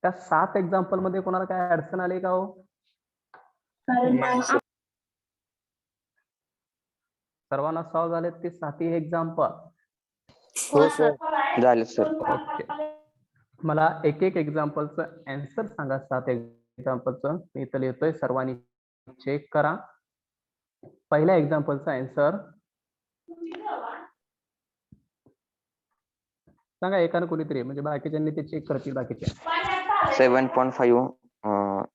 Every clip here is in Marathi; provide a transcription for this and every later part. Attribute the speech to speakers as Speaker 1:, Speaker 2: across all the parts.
Speaker 1: त्या 7 एक्झाम्पल मध्ये कोणाला काय अडचण आली का हो? सर्वांना सॉल्व्ह झाले ते 7ही एक्झाम्पल?
Speaker 2: हो सर झाले सर.
Speaker 1: ओके, मला एक एक एक्झाम्पलचं आन्सर सांगा. 7 एक्झाम्पलचं मी इथं लिहितोय, सर्वांनी चेक करा. पहिल्या एक्झाम्पलचा आन्सर सांगा एकानं कोणीतरी, म्हणजे बाकीच्यांनी ते चेक करतील. बाकीचे
Speaker 2: 7.5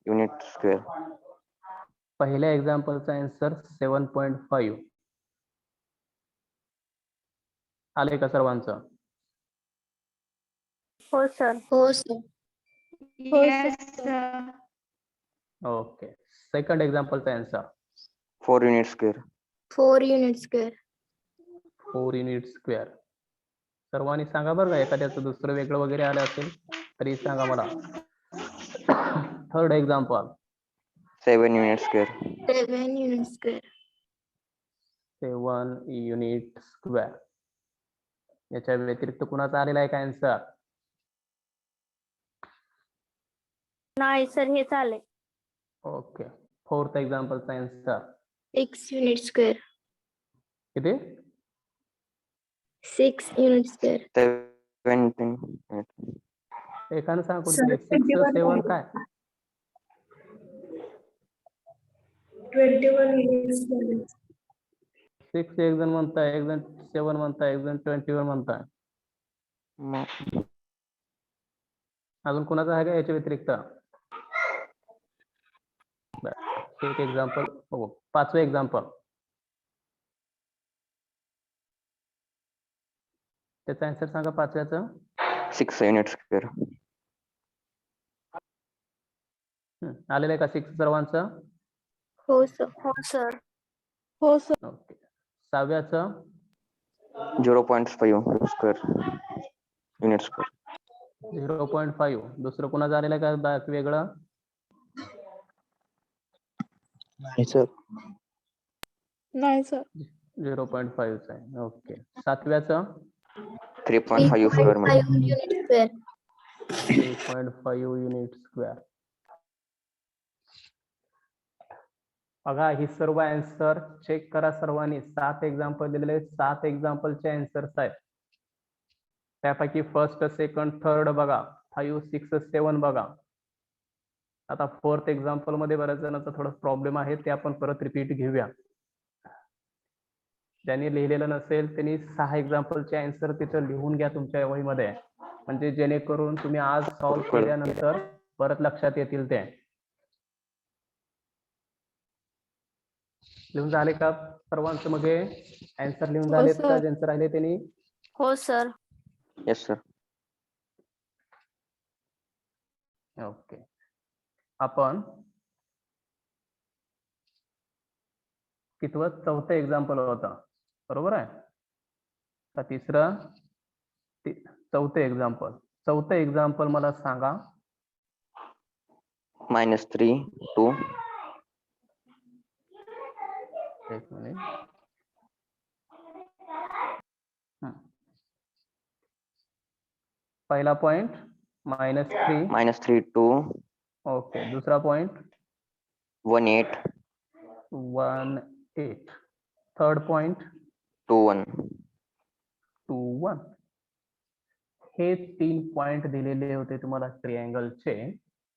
Speaker 2: युनिट स्क्वेअर.
Speaker 1: पहिल्या एक्झाम्पलचा आन्सर 7.5 आले का सर्वांचं?
Speaker 3: हो सर.
Speaker 4: हो सर.
Speaker 1: ओके, सेकंड एक्झाम्पलचा answer
Speaker 2: 4 unit square.
Speaker 4: 4 unit square.
Speaker 1: 4 unit square. सर्वांनी सांगा बरं का, एखाद्याचं दुसरं वेगळं वगैरे आलं असेल तरी सांगा मला. Third example
Speaker 2: 7 unit square.
Speaker 4: 7 unit square.
Speaker 1: 7 unit square. याच्या व्यतिरिक्त कुणाचा आलेला आहे का आन्सर?
Speaker 3: नाही सर, हे चालेल.
Speaker 1: ओके, फोर्थ एक्झाम्पलचा आन्सर
Speaker 4: 6 युनिट स्क्वेअर.
Speaker 1: किती?
Speaker 4: 6 युनिट स्क्वेअर.
Speaker 2: 17.
Speaker 1: एकानं सांगा कोणतरी. 6 7 काय?
Speaker 4: 21 युनिट स्क्वेअर.
Speaker 1: 6 एक जण म्हणताय, एक जण 7 म्हणताय, एक जण 21 म्हणताय. अजून कोणाचा आहे का याच्या व्यतिरिक्त? एक एक्झाम्पल. हो, 5वं एक्झाम्पल. त्याचा आन्सर सांगा 5व्याचं.
Speaker 2: 6 युनिट स्क्वेअर.
Speaker 1: आलेलं आहे का 6 सर्वांचं?
Speaker 4: हो सर.
Speaker 3: हो सर. हो सर.
Speaker 1: ओके, 6व्याचं
Speaker 2: 0.5 स्क्वेअर युनिट स्क्वेअर.
Speaker 1: 0.5. दुसरं कोणाचं आलेलं आहे का वेगळं?
Speaker 2: नाही सर.
Speaker 3: नाही सर.
Speaker 1: 0.5 आहे. ओके, 7व्याचं
Speaker 2: 3.5 स्क्वेअर मध्ये.
Speaker 4: 3.5 युनिट स्क्वेअर.
Speaker 1: 3.5 unit square. बघा, ही सर्व आन्सर चेक करा सर्वांनी. 7 एक्झाम्पल दिलेले, 7 एक्झाम्पलचे आन्सर्स आहेत. त्यापैकी फर्स्ट, सेकंड, थर्ड बघा, 5 6 7 बघा. आता फोर्थ एक्झाम्पल मध्ये बऱ्याच जणांचा थोडा प्रॉब्लेम आहे, ते आपण परत रिपीट घेऊया. ज्यांनी लिहिलेलं नसेल त्यांनी 6 एक्झाम्पलचे आन्सर तिथं लिहून घ्या तुमच्या वहीमध्ये, म्हणजे जेणेकरून तुम्ही आज सॉल्व्ह केल्यानंतर परत लक्षात येतील ते. लिहून झाले का सर्वांचं? मग आन्सर लिहून झालेत का? ज्यांचं राहिले त्यांनी?
Speaker 3: हो सर.
Speaker 2: Yes sir.
Speaker 1: ओके, आपण कितवं? 4थं एक्झाम्पल होतं, बरोबर आहे. आता तिसरं 4थं एक्झाम्पल. 4थं एक्झाम्पल मला सांगा.
Speaker 2: -3 2.
Speaker 1: एक मिनिट. पहिला पॉइंट -3.
Speaker 2: -3 2.
Speaker 1: ओके, दूसरा पॉइंट
Speaker 2: 1 8.
Speaker 1: 1 8. Third point
Speaker 2: 2 1.
Speaker 1: 2 1. हे 3 पॉइंट दिलेले होते तुम्हाला ट्रिअँगलचे,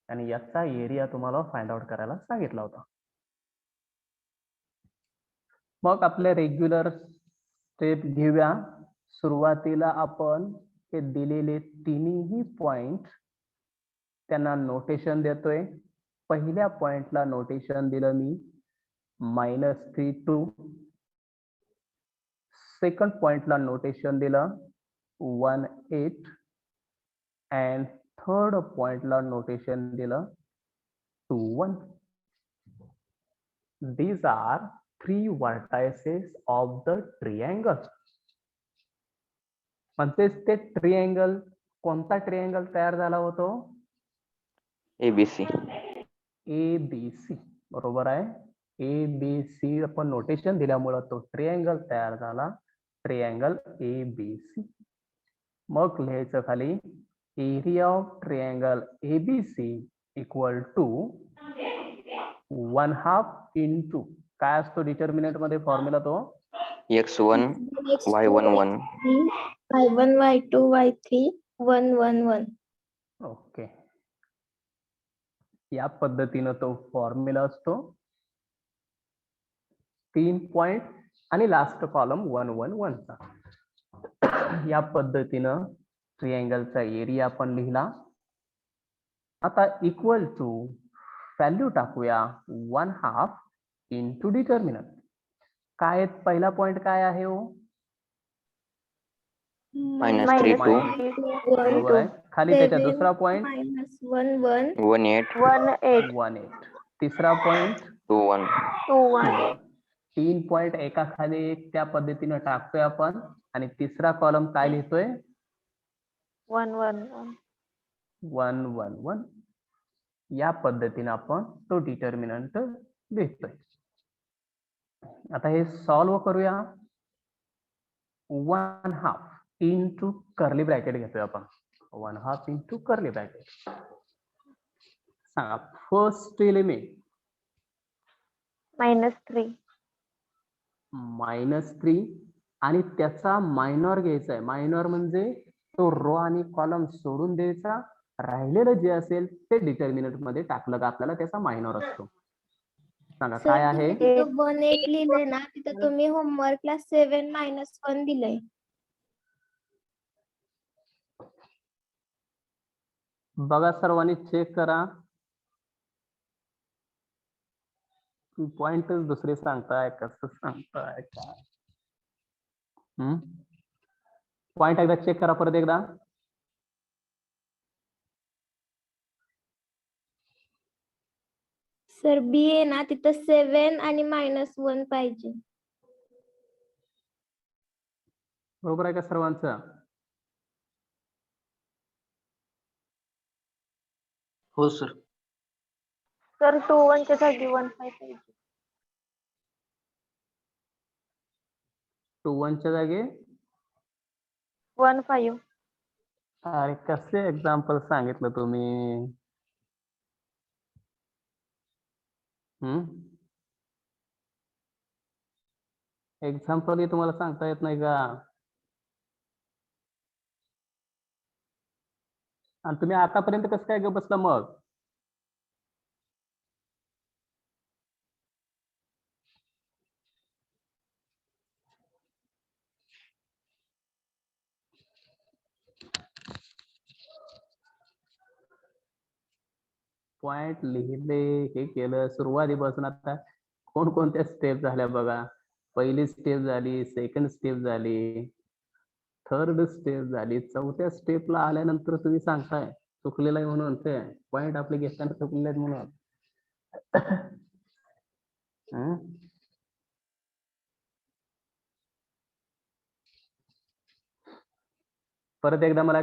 Speaker 1: आणि याचा एरिया तुम्हाला फाइंड आउट करायला सांगितला होता. मग आपले रेग्युलर स्टेप घेऊया. सुरुवातीला आपण हे दिलेले तिन्ही पॉइंट त्यांना नोटेशन देतोय. पहिल्या पॉइंटला नोटेशन दिलं मी -3 2. सेकंड पॉइंटला नोटेशन दिलं 1 8. अँड थर्ड पॉइंटला नोटेशन दिलं 2 1. These are 3 vertices of the triangle. म्हणजेच ते ट्रिअँगल, कोणता ट्रिअँगल तयार झाला होतो?
Speaker 2: ABC.
Speaker 1: ABC, बरोबर आहे. ABC आपण नोटेशन दिल्यामुळे तो ट्रिअँगल तयार झाला, ट्रिअँगल ABC. मग लिहायचं खाली area of triangle ABC equal to 1/2 into काय असतो डिटर्मिनंट मध्ये फॉर्म्युला तो
Speaker 2: x1 y1 1
Speaker 4: y1 y2 y3 1 1 1.
Speaker 1: Okay. या पद्धतीनं तो फॉर्म्युला असतो 3 पॉइंट आणि लास्ट कॉलम 1 1 1 चा. या पद्धतीनं ट्रिअँगलचा एरिया आपण लिहिला. आता इक्वल टू व्हॅल्यू टाकूया 1/2 इंटू डिटर्मिनंट. काय पहिला पॉइंट काय आहे हो?
Speaker 2: -3 2
Speaker 1: बरोबर आहे. खाली त्याच्या दुसरा पॉइंट
Speaker 4: -1 1
Speaker 2: 1 8
Speaker 3: 1 8
Speaker 1: 1 8. तिसरा पॉइंट
Speaker 2: 2 1
Speaker 3: 2 1
Speaker 1: 3 पॉइंट एका खाली एक त्या पद्धतीनं टाकतोय आपण. आणि तिसरा कॉलम काय लिहितोय
Speaker 3: 1 1
Speaker 1: 1 1 1. या पद्धतीने आपण तो डिटर्मिनंट लिहितोय. आता हे सॉल्व्ह करूया. 1/2 इंटू कर्ली ब्रॅकेट घेतोय आपण. 1/2 इंटू कर्ली ब्रॅकेट. सांगा फर्स्ट एलिमेंट
Speaker 3: -3
Speaker 1: -3 आणि त्याचा मायनॉर घ्यायचा आहे. मायनॉर म्हणजे तो रो आणि कॉलम सोडून द्यायचा. राहिलेलं जे असेल ते डिटर्मिनंट मध्ये टाकलं का आपल्याला त्याचा मायनॉर असतो. सांगा काय आहे.
Speaker 4: तिथं 1 8 लिहिलंय ना, तिथं तुम्ही होमवर्कला 7 -1 दिलंय.
Speaker 1: बघा सर्वांनी चेक करा. पॉइंटच दुसरे सांगताय कसं सांगताय काय. पॉइंट एकदा चेक करा परत एकदा.
Speaker 4: सर बी आहे ना, तिथं 7 आणि -1 पाहिजे.
Speaker 1: बरोबर आहे का सर्वांचं?
Speaker 2: हो सर.
Speaker 3: सर 2 1 च्या जागी 1 5 पाहिजे.
Speaker 1: 2 1 च्या जागी
Speaker 3: 1 5
Speaker 1: अरे कसे एक्झाम्पल सांगितलं तुम्ही. एक्झाम्पल तुम्हाला सांगता येत नाही का? आणि तुम्ही आतापर्यंत कसं काय ग बसला मग? पॉइंट लिहिले हे केलं सुरुवातीपासून. आता कोणकोणत्या स्टेप झाल्या बघा. पहिली स्टेप झाली, सेकंड स्टेप झाली, थर्ड स्टेप झाली, चौथ्या स्टेपला आल्यानंतर तुम्ही सांगताय चुकलेलं आहे म्हणून. ते पॉइंट आपले घेताना चुकलेले आहेत म्हणून. परत एकदा मला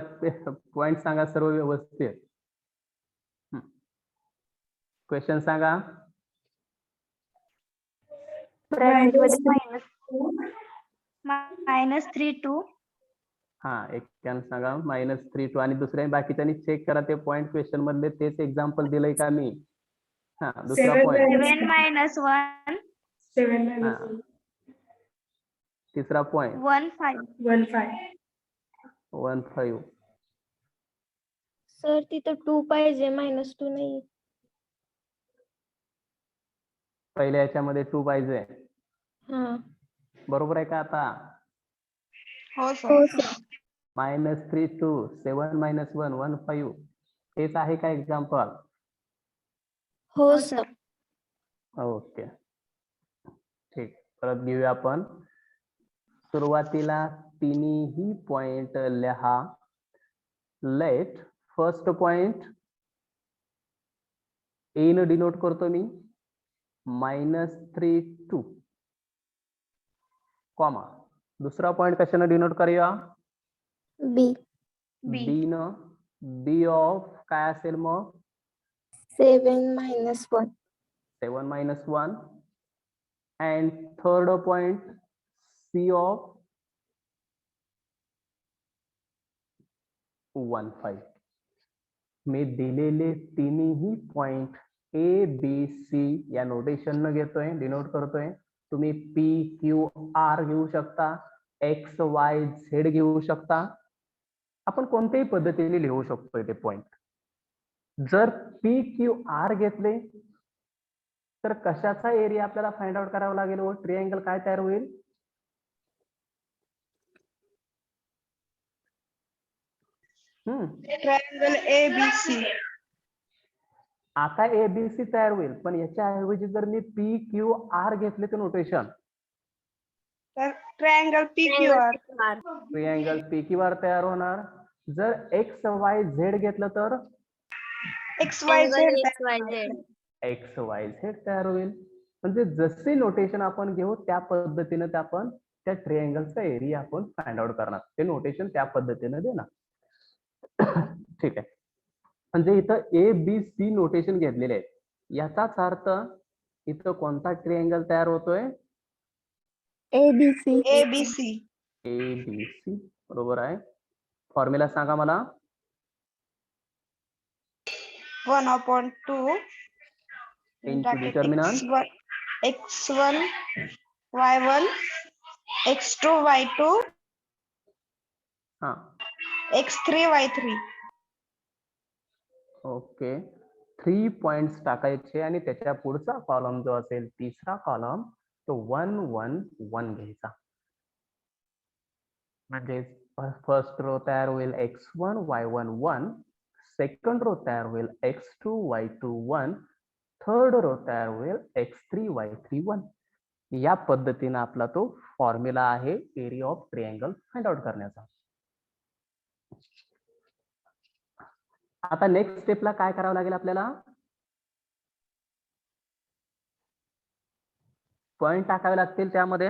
Speaker 1: पॉइंट सांगा सर्व व्यवस्थित. क्वेश्चन सांगा.
Speaker 3: ब्रॅकेट मध्ये -3 2
Speaker 1: हा एक सांगा -3 2 आणि दुसऱ्या बाकीच्यांनी चेक करा ते पॉइंट क्वेश्चन मधले तेच एक्झाम्पल दिलंय का मी. हा दुसरा पॉइंट
Speaker 3: 7 -1
Speaker 1: हा. तिसरा पॉइंट
Speaker 3: 1 5
Speaker 1: 1 5.
Speaker 4: सर तिथं 2 पाहिजे, -2 नाही.
Speaker 1: पहिल्या याच्यामध्ये 2 पाहिजे.
Speaker 4: हा.
Speaker 1: बरोबर आहे का आता?
Speaker 3: हो
Speaker 4: हो सर.
Speaker 1: -3 2 7 -1 1 5 हेच आहे का एक्झाम्पल?
Speaker 4: हो सर.
Speaker 1: ओके ठीक. परत घेऊया आपण. सुरुवातीला तिन्ही पॉइंट लिहा. लेट फर्स्ट पॉइंट ए न डिनोट करतो मी -3 2 कॉमा. दुसरा पॉइंट कशाने डिनोट करूया?
Speaker 4: बी.
Speaker 1: बी न. बी ऑफ काय असेल मग?
Speaker 4: 7 -1
Speaker 1: 7 -1. And third point C of 1 5. मी दिलेले तिन्ही पॉइंट ए बी सी या नोटेशन न घेतोय, डिनोट करतोय. तुम्ही पी क्यू आर घेऊ शकता, एक्स वाय झेड घेऊ शकता. आपण कोणत्याही पद्धतीने लिहू शकतोय ते पॉइंट. जर पी क्यू आर घेतले तर कशाचा एरिया आपल्याला फाइंड आउट करावा लागेल व ट्रिअँगल काय तयार होईल?
Speaker 5: Triangle ABC.
Speaker 1: आता एबीसी तयार होईल, पण याच्या ऐवजी जर मी पी क्यू आर घेतले तर नोटेशन
Speaker 5: तर triangle PQR.
Speaker 1: Triangle P Q R तयार होणार. जर एक्स वाय झेड घेतलं तर
Speaker 5: XYZ.
Speaker 1: एक्स वाय झेड तयार होईल. म्हणजे जसे नोटेशन आपण घेऊ त्या पद्धतीने ते आपण त्या ट्रिअँगलचा एरिया आपण फाइंड आउट करणार. ते नोटेशन त्या पद्धतीने देणार. ठीक आहे. म्हणजे इथं ए बी सी नोटेशन घेतलेले आहे. याचाच अर्थ इथं कोणता ट्रिअँगल तयार होतोय?
Speaker 4: ABC.
Speaker 5: ABC.
Speaker 1: A B C. बरोबर आहे. फॉर्म्युला सांगा मला.
Speaker 5: 1/2
Speaker 1: into determinant.
Speaker 5: X1 Y1 X2 Y2
Speaker 1: हा,
Speaker 5: X3 Y3.
Speaker 1: ओके. 3 पॉइंट्स टाकायचे आणि त्याच्या पुढचा कॉलम जो असेल तिसरा कॉलम तो 1 1 1 घ्यायचा. म्हणजे फर्स्ट रो तयार होईल X1 Y1 1, सेकंड रो तयार होईल X2 Y2 1, थर्ड रो तयार होईल X3 Y3 1. या पद्धतीने आपला तो फॉर्म्युला आहे एरिया ऑफ ट्रिअँगल फाइंड आउट करण्याचा. आता नेक्स्ट स्टेपला काय करावं लागेल आपल्याला? पॉइंट टाकावे लागतील. त्यामध्ये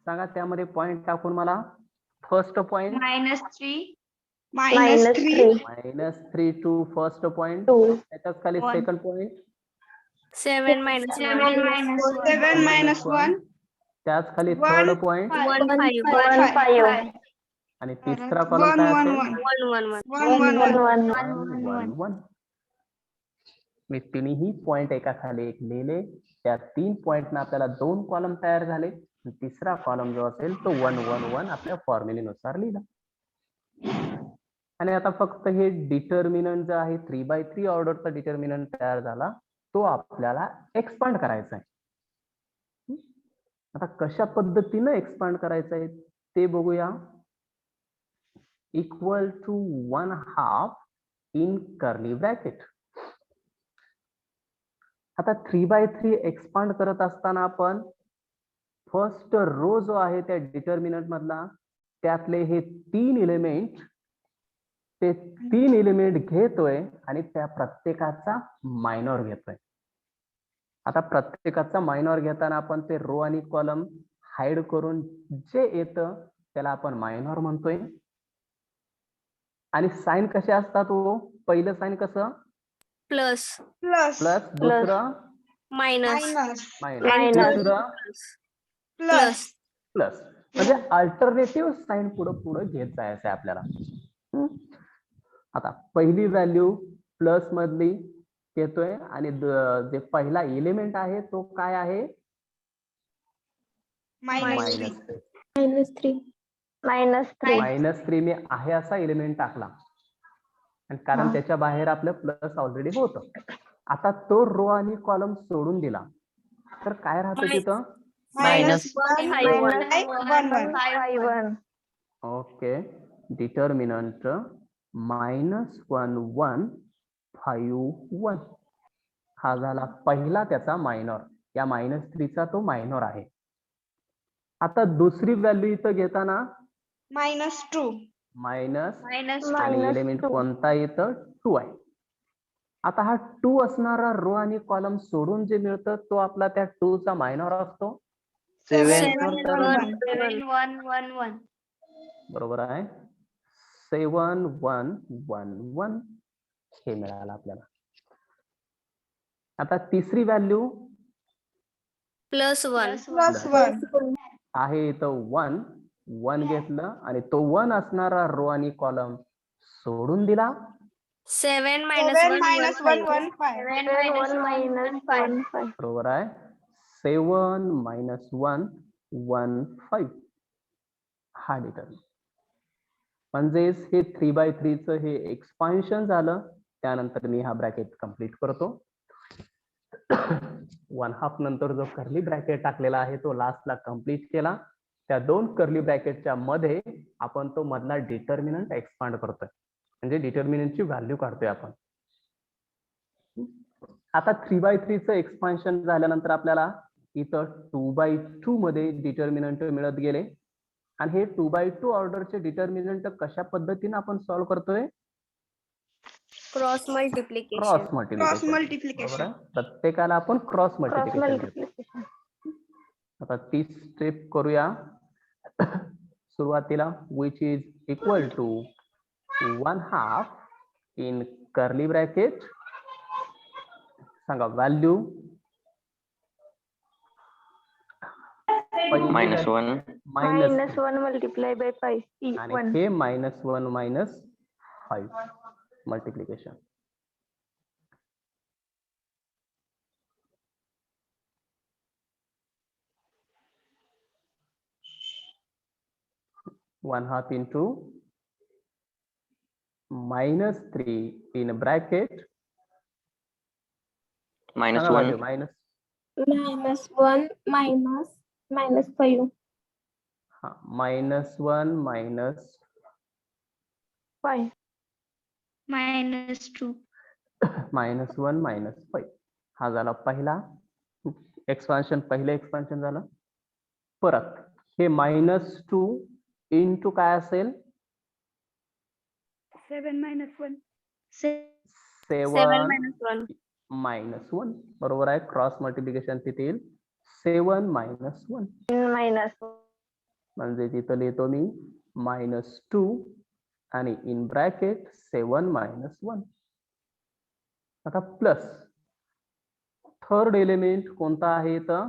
Speaker 1: सांगा, त्यामध्ये पॉइंट टाकून मला. First point
Speaker 5: -3
Speaker 1: -3 to first point.
Speaker 3: 2
Speaker 1: त्याच्याच खाली सेकंड पॉइंट
Speaker 4: 7 minus
Speaker 5: 1.
Speaker 1: त्याच खाली
Speaker 5: One,
Speaker 1: थर्ड पॉइंट
Speaker 4: 1 5
Speaker 3: 1 5
Speaker 1: आणि तिसरा कॉलम काय असेल?
Speaker 5: 1
Speaker 1: 1 1. मी तिन्ही पॉइंट एका खाली एक लिहिले. त्या 3 पॉइंटना आपल्याला 2 कॉलम तयार झाले. तिसरा कॉलम जो असेल तो 1 1 1 आपल्या फॉर्म्युलेनुसार लिहिला. आणि आता फक्त हे डिटर्मिनंट जे आहे 3/3 ऑर्डरचा डिटर्मिनंट तयार झाला, तो आपल्याला एक्सपांड करायचा आहे. आता कशा पद्धतीने एक्सपांड करायचं आहे ते बघूया. Equal to 1/2 in curly bracket. आता 3/3 एक्सपांड करत असताना आपण फर्स्ट रो जो आहे त्या डिटर्मिनंट मधला त्यातले हे 3 एलिमेंट, ते 3 एलिमेंट घेतोय आणि त्या प्रत्येकाचा मायनॉर घेतोय. आता प्रत्येकाचा मायनॉर घेताना आपण ते रो आणि कॉलम हाईड करून जे येतं त्याला आपण मायनॉर म्हणतोय. आणि साइन कसे असतात? पहिलं साइन कसं?
Speaker 4: Plus
Speaker 5: plus
Speaker 1: plus. दुसरं
Speaker 4: मायनस
Speaker 1: मायनस. तिसरं
Speaker 5: प्लस
Speaker 1: प्लस. म्हणजे अल्टरनेटिव्ह साइन पुढे घेत जायचं आहे आपल्याला. आता पहिली व्हॅल्यू प्लस मधली घेतोय आणि जे पहिला एलिमेंट आहे तो काय आहे?
Speaker 5: -3.
Speaker 1: -3 मी आहे असा एलिमेंट टाकला आणि कारण त्याच्या बाहेर आपलं प्लस ऑलरेडी होतं. आता तो रो आणि कॉलम सोडून दिला तर काय राहतं तिथं?
Speaker 3: -1
Speaker 1: ओके. डिटर्मिनंट -1 1 5 1 हा झाला पहिला त्याचा मायनॉर. या -3चा तो मायनॉर आहे. आता दुसरी व्हॅल्यू इथं घेताना
Speaker 5: -2.
Speaker 1: मायनस आणि एलिमेंट कोणता इथं? 2 आहे. आता हा 2 असणारा रो आणि कॉलम सोडून जे मिळतं तो आपला त्या 2 चा मायनॉर असतो.
Speaker 2: 7
Speaker 1: बरोबर आहे. 7 1 1 1 हे मिळालं आपल्याला. आता तिसरी व्हॅल्यू
Speaker 4: +1
Speaker 1: आहे इथं 1 1 घेतलं आणि तो 1 असणारा रो आणि कॉलम सोडून दिला
Speaker 4: 7
Speaker 5: 7 minus 1, 1, 5.
Speaker 3: 1 minus 1 5.
Speaker 1: बरोबर आहे 7 minus 1 1 5 हा डिटर्मिनंट म्हणजेच हे 3/3 च हे एक्सपान्शन झालं. त्यानंतर मी हा ब्रॅकेट कंप्लीट करतो. 1/2 नंतर जो कर्ली ब्रॅकेट टाकलेला आहे तो लास्टला कंप्लीट केला. त्या दोन कर्ली ब्रॅकेटच्या मध्ये आपण तो मधला डिटर्मिनंट एक्सपांड करतोय म्हणजे डिटर्मिनंटची व्हॅल्यू काढतोय आपण. आता 3/3 च एक्सपान्शन झाल्यानंतर आपल्याला इथं 2/2 मध्ये डिटर्मिनंट मिळत गेले आणि हे 2/2 ऑर्डरचे डिटर्मिनंट कशा पद्धतीने आपण सॉल्व्ह करतोय
Speaker 4: cross multiplication.
Speaker 1: Cross
Speaker 5: Cross
Speaker 1: multiplication. बरोबर
Speaker 5: multiplication.
Speaker 1: आहे प्रत्येकाला आपण क्रॉस
Speaker 3: Cross
Speaker 1: मल्टिप्लिकेशन घेतो.
Speaker 3: multiplication.
Speaker 1: आता ती स्टेप करूया. सुरुवातीला which is equal to 1/2 in curly bracket सांगा व्हॅल्यू
Speaker 2: -1
Speaker 3: Minus 1 multiplied by 5.
Speaker 1: आणि
Speaker 3: 1.
Speaker 1: हे -1 -5 multiplication. (1/2) into -3 in bracket
Speaker 2: -1
Speaker 1: minus
Speaker 4: -1 minus 5.
Speaker 1: -1 minus
Speaker 3: 5.
Speaker 5: -2.
Speaker 1: -1 minus 5 हा झाला पहिला एक्सपान्शन. पहिलं एक्सपान्शन झालं. परत हे -2 इंटू काय असेल
Speaker 5: 7 minus 1.
Speaker 1: 7
Speaker 4: -1.
Speaker 1: -1 बरोबर आहे. क्रॉस मल्टिप्लिकेशन तिथे येईल 7 minus 1
Speaker 3: Minus
Speaker 1: म्हणजे तिथं लिहितो मी -2 आणि इन ब्रॅकेट 7 minus 1. आता प्लस थर्ड एलिमेंट कोणता आहे तर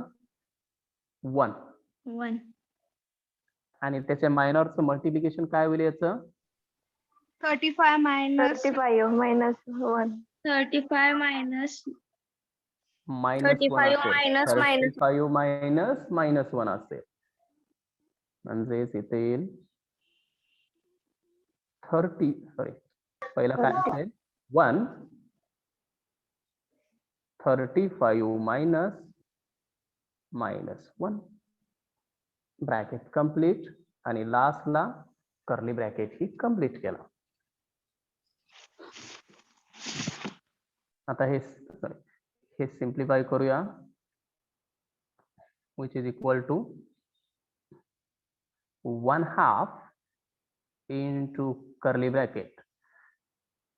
Speaker 1: 1
Speaker 5: 1.
Speaker 1: आणि त्याच्या मायनरचं मल्टिप्लिकेशन काय होईल याचं
Speaker 5: 35 minus
Speaker 3: 35 minus 1.
Speaker 5: 35 minus
Speaker 1: -1
Speaker 4: minus
Speaker 1: असेल. 35 minus -1 असेल म्हणजेच इथे येईल 30 सॉरी पहिला काय असेल 1 35 minus -1 ब्रॅकेट कंप्लीट आणि लास्टला कर्ली ब्रॅकेट ही कंप्लीट केला. आता हे सिम्प्लिफाय करूया. Which is equal to 1/2 into curly bracket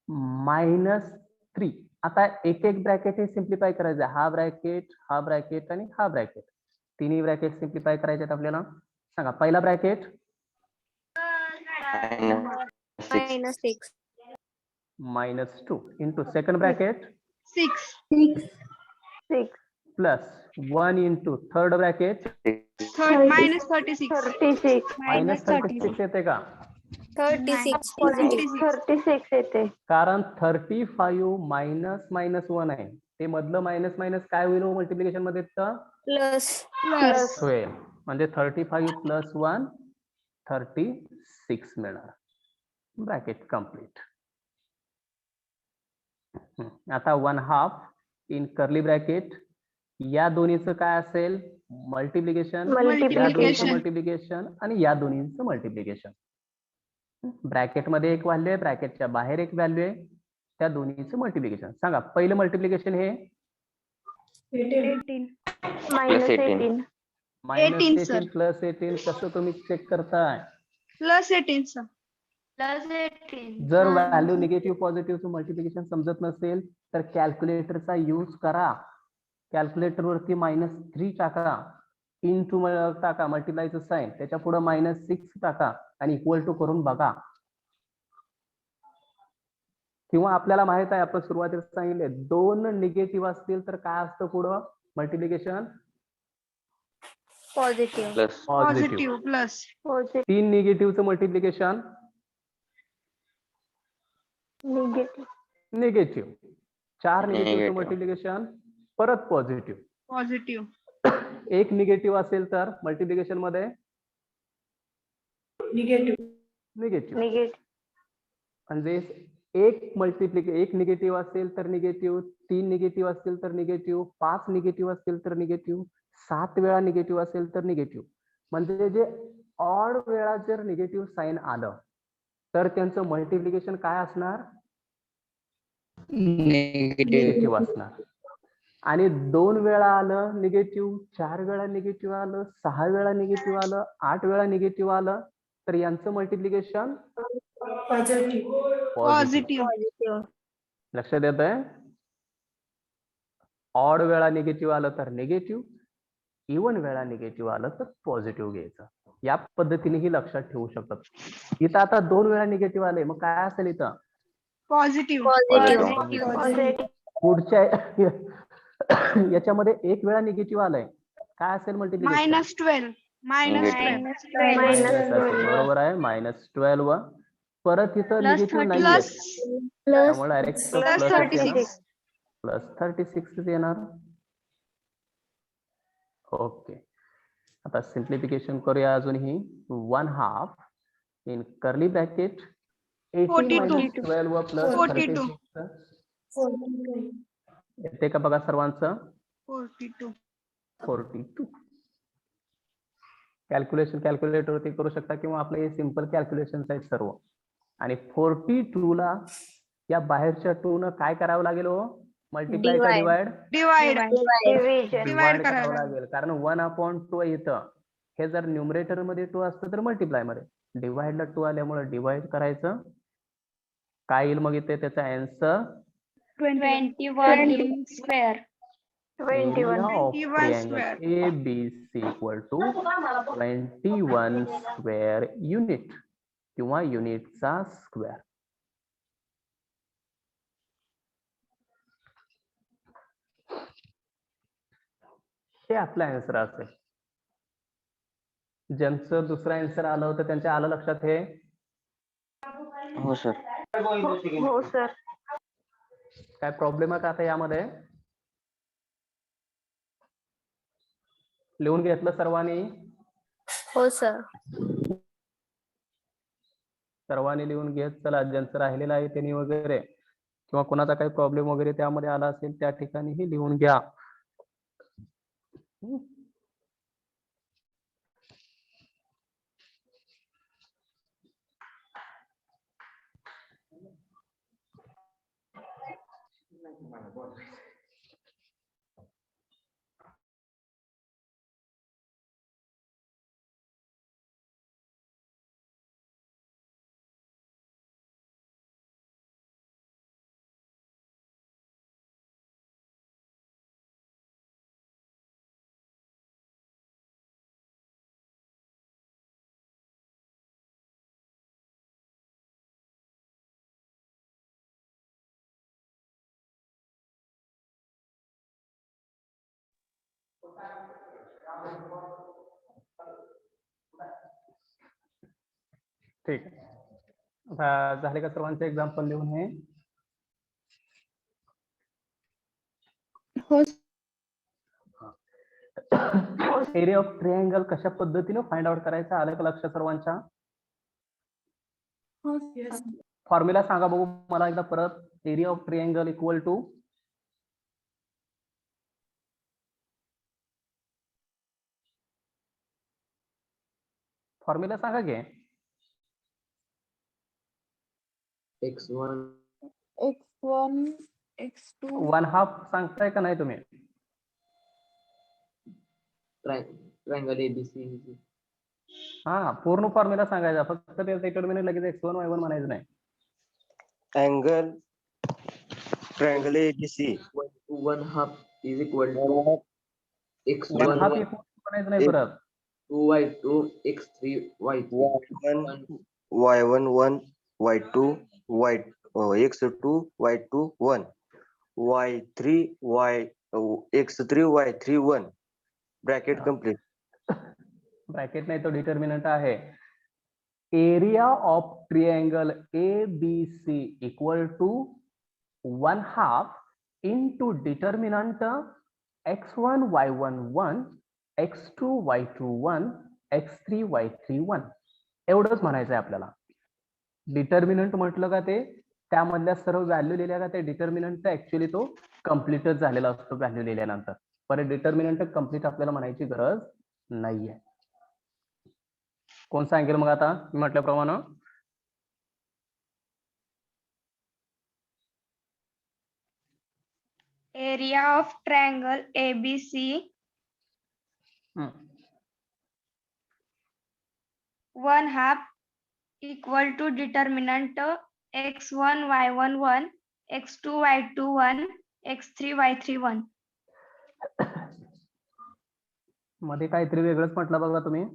Speaker 1: -3. आता एक एक ब्रॅकेट हे सिम्प्लिफाय करायचं आहे. हा ब्रॅकेट आणि हा ब्रॅकेट तिन्ही ब्रॅकेट सिम्प्लिफाय करायचे आहेत आपल्याला. सांगा पहिला bracket
Speaker 2: -6
Speaker 1: -2 into second bracket
Speaker 5: 6.
Speaker 3: 6.
Speaker 1: Plus 1 into third bracket
Speaker 5: Minus 36.
Speaker 3: 36.
Speaker 1: -36 येते का
Speaker 4: 36 positive.
Speaker 3: 36 येते.
Speaker 1: कारण 35 मायनस 1 आहे. ते मधलं मायनस मायनस काय होईल मल्टिप्लिकेशन मध्ये
Speaker 4: Plus.
Speaker 5: Plus.
Speaker 1: होईल म्हणजे 35 प्लस 1 36 मिळणार. Bracket complete. आता 1/2 इन कर्ली ब्रॅकेट या दोन्हीचं काय असेल मल्टिप्लिकेशन
Speaker 3: Multiplication.
Speaker 1: मल्टिप्लिकेशन आणि या दोन्हीचं मल्टिप्लिकेशन. ब्रॅकेट मध्ये एक व्हॅल्यू आहे ब्रॅकेटच्या बाहेर एक व्हॅल्यू आहे त्या दोन्हीचं मल्टिप्लिकेशन. सांगा पहिलं मल्टिप्लिकेशन हे
Speaker 5: 18.
Speaker 3: Minus 18.
Speaker 5: $18 sir.
Speaker 1: प्लस 18 कसं तुम्ही चेक करताय.
Speaker 5: Plus 18 sir. Plus 18.
Speaker 1: जर व्हॅल्यू निगेटिव्ह पॉझिटिव्हचं मल्टिप्लिकेशन समजत नसेल तर कॅल्क्युलेटरचा यूज करा. कॅल्क्युलेटर वरती -3 टाका इंटू टाका मल्टिप्लायचं साइन त्याच्या पुढे -6 टाका आणि इक्वल टू करून बघा. किंवा आपल्याला माहित आहे आपण सुरुवातीला सांगितले 2 निगेटिव्ह असतील तर काय असतं पुढं multiplication
Speaker 4: Positive.
Speaker 1: Positive.
Speaker 5: Positive. Plus.
Speaker 1: 3 निगेटिव्हचं मल्टिप्लिकेशन
Speaker 3: निगेटिव्ह
Speaker 1: निगेटिव्ह. 4 निगेटिव्हचं
Speaker 2: Negative.
Speaker 1: मल्टिप्लिकेशन परत पॉझिटिव्ह.
Speaker 5: पॉझिटिव्ह.
Speaker 1: एक निगेटिव्ह असेल तर मल्टिप्लिकेशन मध्ये निगेटिव्ह.
Speaker 3: निगेटिव्ह
Speaker 1: म्हणजे एक निगेटिव्ह असेल तर निगेटिव्ह, 3 निगेटिव्ह असतील तर निगेटिव्ह, 5 निगेटिव्ह असतील तर निगेटिव्ह, 7 वेळा निगेटिव्ह असेल तर निगेटिव्ह. म्हणजे जे ऑड वेळा जर निगेटिव्ह साईन आलं तर त्यांचं मल्टिप्लिकेशन काय असणार? निगेटिव्ह असणार. आणि 2 वेळा आलं निगेटिव्ह, 4 वेळा निगेटिव्ह आलं, 6 वेळा निगेटिव्ह आलं, 8 वेळा निगेटिव्ह आलं तर यांचं मल्टिप्लिकेशन पॉझिटिव्ह.
Speaker 5: पॉझिटिव्ह.
Speaker 1: लक्षात येत आहे? ऑड वेळा निगेटिव्ह आलं तर निगेटिव्ह, इवन वेळा निगेटिव्ह आलं तर पॉझिटिव्ह घ्यायचं. या पद्धतीनेही लक्षात ठेवू शकतात. इथं आता 2 वेळा निगेटिव्ह आले, मग काय असेल इथं?
Speaker 5: पॉझिटिव्ह.
Speaker 1: पुढच्या याच्यामध्ये 1 वेळा निगेटिव्ह आलंय, काय असेल मल्टिप्लिकेशन?
Speaker 5: -12.
Speaker 1: बरोबर आहे, -12. परत इथं
Speaker 5: Plus
Speaker 1: निगेटिव्ह
Speaker 5: 30.
Speaker 1: नाहीये,
Speaker 4: प्लस
Speaker 1: त्यामुळे डायरेक्ट
Speaker 5: Plus 36.
Speaker 1: +36 येणार. ओके, आता सिम्प्लिफिकेशन करूया अजूनही. 1/2 इन कर्ली ब्रॅकेट 18 - 12 प्लस
Speaker 5: 42.
Speaker 1: 36 येते का बघा सर्वांचं?
Speaker 5: 42.
Speaker 1: 42. कॅल्क्युलेटर वरती करू शकता किंवा आपले हे सिंपल कॅल्क्युलेशन आहेत सर्व. आणि 42 ला या बाहेरच्या 2 न काय करावं लागेल हो? मल्टिप्लाय का डिवाइड?
Speaker 5: डिवाइड.
Speaker 1: डिवाइड करावं
Speaker 5: करावं
Speaker 1: लागेल, कारण 1/2 इथं हे जर न्यूमरेटर मध्ये 2 असतं तर मल्टिप्लाय मध्ये, डिवाइडला 2 आल्यामुळे डिवाइड करायचं. काय येईल मग इथे त्याचा answer?
Speaker 2: 21 square.
Speaker 1: Area of
Speaker 5: 21
Speaker 1: triangle
Speaker 5: square.
Speaker 1: ABC equal to 21 square unit किंवा युनिटचा स्क्वेअर. हे आपलं आन्सर असेल. ज्यांचं दुसरं आन्सर आलं होतं त्यांच्या आलं लक्षात हे?
Speaker 2: हो सर.
Speaker 3: हो सर.
Speaker 1: काय प्रॉब्लेम आहे का आता यामध्ये? लिहून घेतलं सर्वांनी?
Speaker 4: हो सर.
Speaker 1: सर्वांनी लिहून घेत चला. ज्यांचं राहिलेलं आहे त्यांनी वगैरे किंवा कोणाचा काही प्रॉब्लेम वगैरे त्यामध्ये आला असेल त्या ठिकाणीही लिहून घ्या. ठीक आहे. आता झाले का सर्वांचे एक्झाम्पल लिहून हे?
Speaker 4: हो.
Speaker 1: एरिया ऑफ ट्रायंगल कशा पद्धतीने फाइंड आउट करायचं आलं का लक्षात सर्वांच्या? फॉर्म्युला सांगा बघू मला एकदा परत. Area of triangle equal to formula सांगा की.
Speaker 6: x1
Speaker 5: x2
Speaker 1: 1/2 सांगताय का नाही तुम्ही?
Speaker 6: Triangle ABC.
Speaker 1: हा, पूर्ण फॉर्म्युला सांगायचा, फक्त त्याचं डिटर्मिनंट लगेच x1 y1 म्हणायचं नाही.
Speaker 7: Angle triangle ABC
Speaker 6: 1/2 is equal to x1
Speaker 1: 1/2 म्हणायचं नाही परत.
Speaker 6: 2y2 x3 y3
Speaker 7: y1 1 y2 y x2 y2 1 y3 y x3 y3 1 bracket complete.
Speaker 1: Bracket नाही, तो डिटर्मिनंट आहे. Area of triangle ABC equal to 1/2 into determinant x1 y11 x2 y21 x3 y31 एवढंच म्हणायचं आहे आपल्याला. डिटर्मिनंट म्हटलं का ते त्यामधल्या सर्व व्हॅल्यू लिहिल्या का ते डिटर्मिनंट ऍक्च्युली तो कम्प्लीटच झालेला असतो व्हॅल्यू लिहिल्यानंतर. पण डिटर्मिनंट कम्प्लीट आपल्याला म्हणायची गरज नाहीये. कोण सांगेल मग आता मी म्हटल्याप्रमाणे?
Speaker 5: Area of triangle ABC 1/2 equal to determinant x1 y11 x2 y21 x3 y31.
Speaker 1: मध्ये काहीतरी वेगळंच म्हटलं बघा तुम्ही.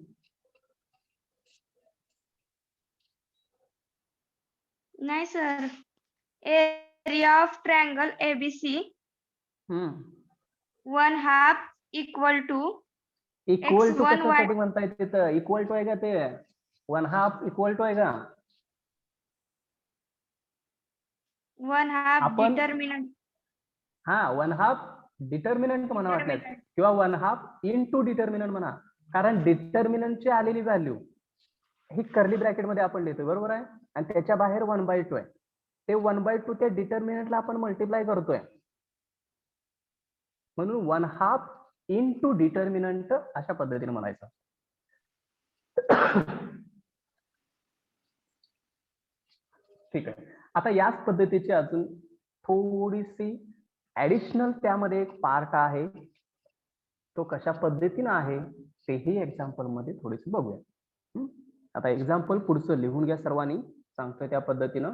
Speaker 5: नाही sir. Area of triangle ABC 1/2 equal to
Speaker 1: equal to
Speaker 5: X1,
Speaker 1: कशासाठी म्हणताय तिथं? इक्वल टू आहे का ते? 1/2 इक्वल टू आहे का?
Speaker 5: 1/2
Speaker 1: आपण-
Speaker 5: determinant.
Speaker 1: हा 1/2 डिटर्मिनंट म्हणा वाटल्यास किंवा 1/2 इंटू डिटर्मिनंट म्हणा. कारण डिटर्मिनंटची आलेली व्हॅल्यू ही कर्ली ब्रॅकेट मध्ये आपण लिहितो बरोबर आहे आणि त्याच्या बाहेर 1/2 आहे. ते 1/2 त्या डिटर्मिनंटला आपण मल्टिप्लाय करतोय म्हणून 1/2 इंटू डिटर्मिनंट अशा पद्धतीने म्हणायचं. ठीक आहे. आता याच पद्धतीची अजून थोडीशी ऍडिशनल त्यामध्ये एक पार्ट आहे. तो कशा पद्धतीने आहे तेही एक्झाम्पल मध्ये थोडीशी बघूया. आता एक्झाम्पल पुढचं लिहून घ्या सर्वांनी. सांगतोय त्या पद्धतीनं.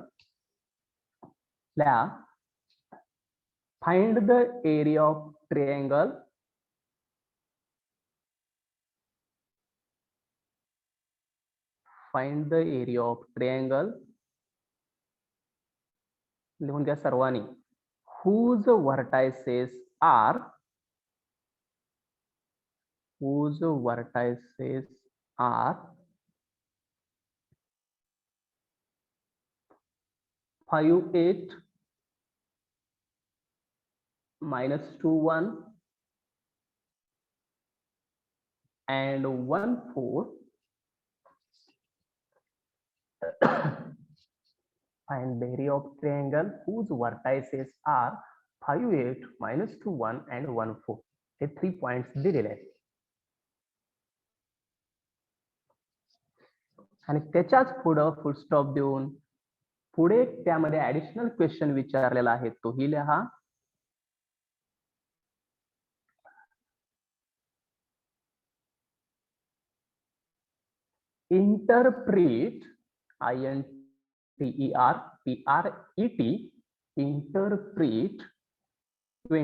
Speaker 1: Find the area of triangle find the area of triangle लिहून घ्या सर्वांनी. whose vertices are 5 8 -2 1 and 1 4. Find the area of triangle whose vertices are 5 8 -2 1 and 1 4. हे 3 पॉइंट्स दिलेले आहेत आणि त्याच्याच पुढं फुल स्टॉप देऊन पुढे त्यामध्ये ऍडिशनल क्वेश्चन विचारलेला आहे तोही लिहा. Interpret INTERPRET interpret to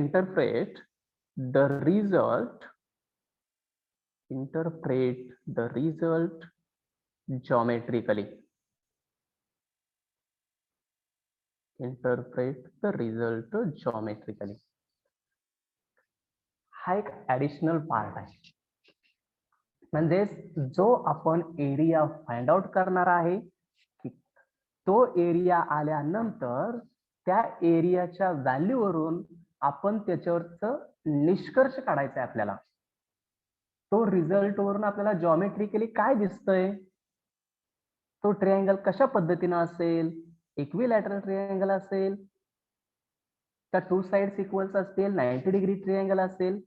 Speaker 1: interpret the result geometrically. Interpret the result geometrically. हा एक ऍडिशनल पार्ट आहे. म्हणजे जो आपण एरिया फाइंड आउट करणार आहे तो एरिया आल्यानंतर त्या एरियाच्या व्हॅल्यूवरून आपण त्याच्यावरच निष्कर्ष काढायचा आहे आपल्याला. तो रिझल्ट वरून आपल्याला जॉमेट्रिकली काय दिसतंय, तो ट्रायंगल कशा पद्धतीने असेल, इक्विलॅटरल ट्रायंगल असेल का 2 साइड्स इक्वल्स असतील, 90 डिग्री ट्रायंगल असेल,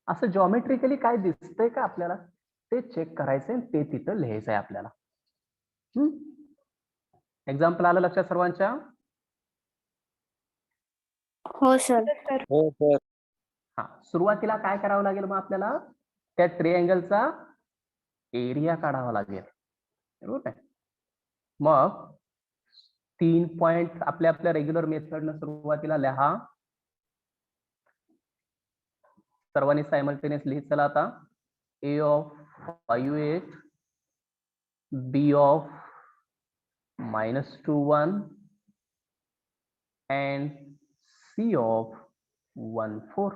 Speaker 1: असं जॉमेट्रिकली काय दिसतंय का आपल्याला ते चेक करायचंय. ते तिथं लिहायचंय आपल्याला. एक्झाम्पल आलं लक्षात सर्वांच्या?
Speaker 4: हो सर.
Speaker 2: हो सर.
Speaker 1: हा सुरुवातीला काय करावं लागेल मग आपल्याला त्या ट्रायंगलचा एरिया काढावा लागेल बरोबर आहे. मग 3 पॉइंट आपल्या रेग्युलर मेथडनं सुरुवातीला लिहा. सर्वांनी सायमल्टेनियसली. चला आता A of 5 8 B of -2 1 and C of 1 4.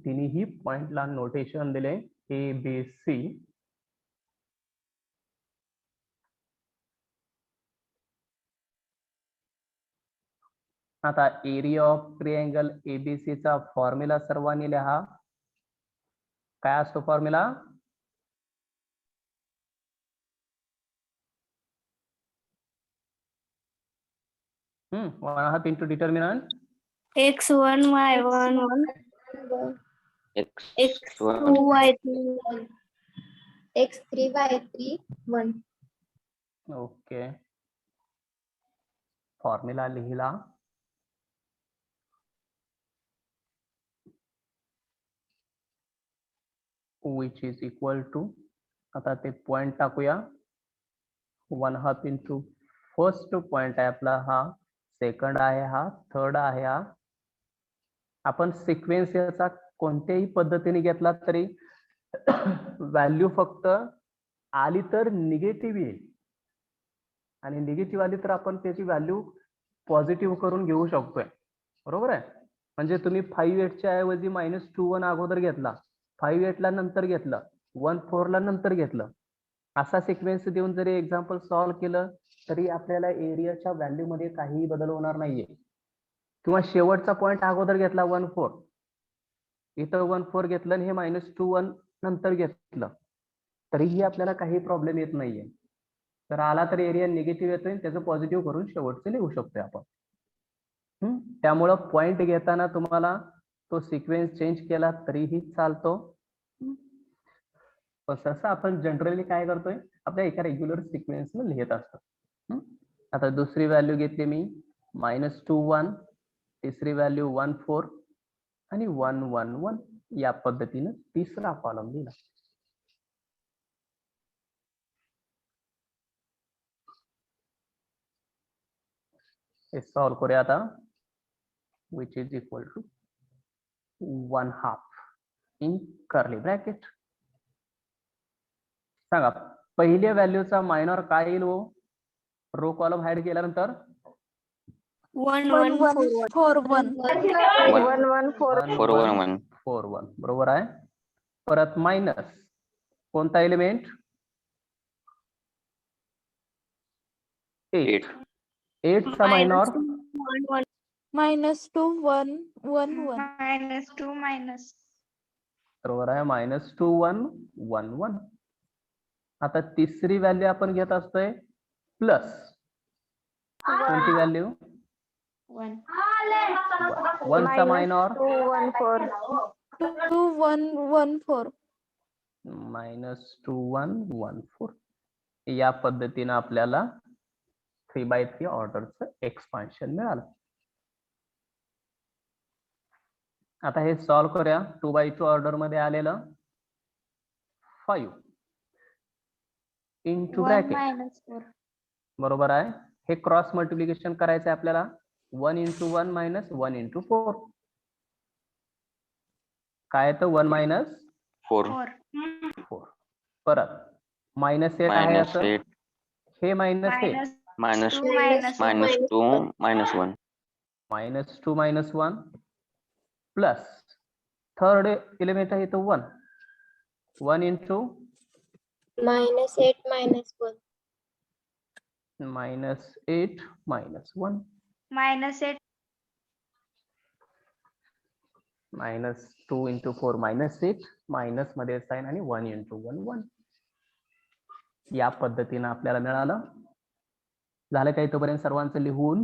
Speaker 1: तिन्ही पॉइंटला नोटेशन दिले A B C. आता एरिया ऑफ ट्रिअँगल एबीसी चा फॉर्म्युला सर्वांनी लिहा. काय असतो formula? One half into determinant
Speaker 5: x1 y1 1
Speaker 2: x1
Speaker 4: y2 x3 y3 1.
Speaker 1: Okay. Formula लिहिला. which is equal to, आता ते पॉइंट टाकूया. One half into first point आहे आपला हा, सेकंड आहे हा, थर्ड आहे हा. आपण सिक्वेन्स याचा कोणत्याही पद्धतीने घेतला तरी व्हॅल्यू फक्त आली तर निगेटिव्ह येईल, आणि निगेटिव्ह आली तर आपण त्याची व्हॅल्यू पॉझिटिव्ह करून घेऊ शकतोय. बरोबर आहे. म्हणजे तुम्ही 5/8 च्या ऐवजी -2 अगोदर घेतला, 5/8 ला नंतर घेतलं, 1/4 ला नंतर घेतलं, असा सिक्वेन्स देऊन जरी एक्झाम्पल सॉल्व्ह केलं तरी आपल्याला एरियाच्या व्हॅल्यू मध्ये काहीही बदल होणार नाहीये. किंवा शेवटचा पॉइंट अगोदर घेतला 1/4, इथं 1/4 घेतलं आणि हे -2 नंतर घेतलं तरीही आपल्याला काही प्रॉब्लेम येत नाहीये. तर आला तर एरिया निगेटिव्ह येतोय, त्याचं पॉझिटिव्ह करून शेवटचं लिहू शकतोय आपण. त्यामुळं पॉइंट घेताना तुम्हाला तो सिक्वेन्स चेंज केला तरीही चालतो. पण तसं आपण जनरली काय करतोय, आपल्या एका रेग्युलर सिक्वेन्स मध्ये लिहित असतो. आता दुसरी व्हॅल्यू घेतली मी -2 1, तिसरी व्हॅल्यू 1/4 आणि 1 1 1. या पद्धतीनं तिसरा कॉलम लिहिला. हे सॉल्व्ह करूया आता. which is equal to 1/2 in curly bracket. सांगा पहिल्या व्हॅल्यूचा मायनर काय येईल? रो कॉलम हाईड केल्यानंतर
Speaker 5: 1 1 4 1
Speaker 3: 1 1 4
Speaker 2: 4 1 1
Speaker 1: 4 1. बरोबर आहे. परत मायनस कोणता एलिमेंट? 8. 8 चा मायनॉर
Speaker 5: -2 1 1 1 -2 मायनस.
Speaker 1: बरोबर आहे. -2 1 1 1. आता तिसरी व्हॅल्यू आपण घेत असतोय प्लस कोणती व्हॅल्यू?
Speaker 5: 1
Speaker 1: 1 चा मायनॉर
Speaker 3: 2 1 4
Speaker 5: 2 1 1 4
Speaker 1: -2 1 1 4. या पद्धतीने आपल्याला 3/3 ऑर्डरचं एक्सपान्शन मिळालं. आता हे सॉल्व्ह करूया. 2/2 ऑर्डर मध्ये आलेलं 5 इंटू
Speaker 5: 1
Speaker 1: ब्रॅकेट.
Speaker 5: -4
Speaker 1: बरोबर आहे. हे क्रॉस मल्टिप्लिकेशन करायचं आहे आपल्याला. 1 × 1 - 1 × 4. काय येतं? 1 -
Speaker 2: 4
Speaker 1: 4. परत -8 आहे असं.
Speaker 2: 8
Speaker 1: हे -8
Speaker 2: -2
Speaker 5: -2
Speaker 2: -1
Speaker 1: -2 -1 प्लस थर्ड एलिमेंट आहे तो 1. 1 ×
Speaker 4: -8 -1
Speaker 1: -8 -1
Speaker 5: -8
Speaker 1: -2 × 4 -8 मायनस मध्ये साइन आणि 1 × 1 1. या पद्धतीने आपल्याला मिळालं. झालं काही तोपर्यंत सर्वांचं लिहून?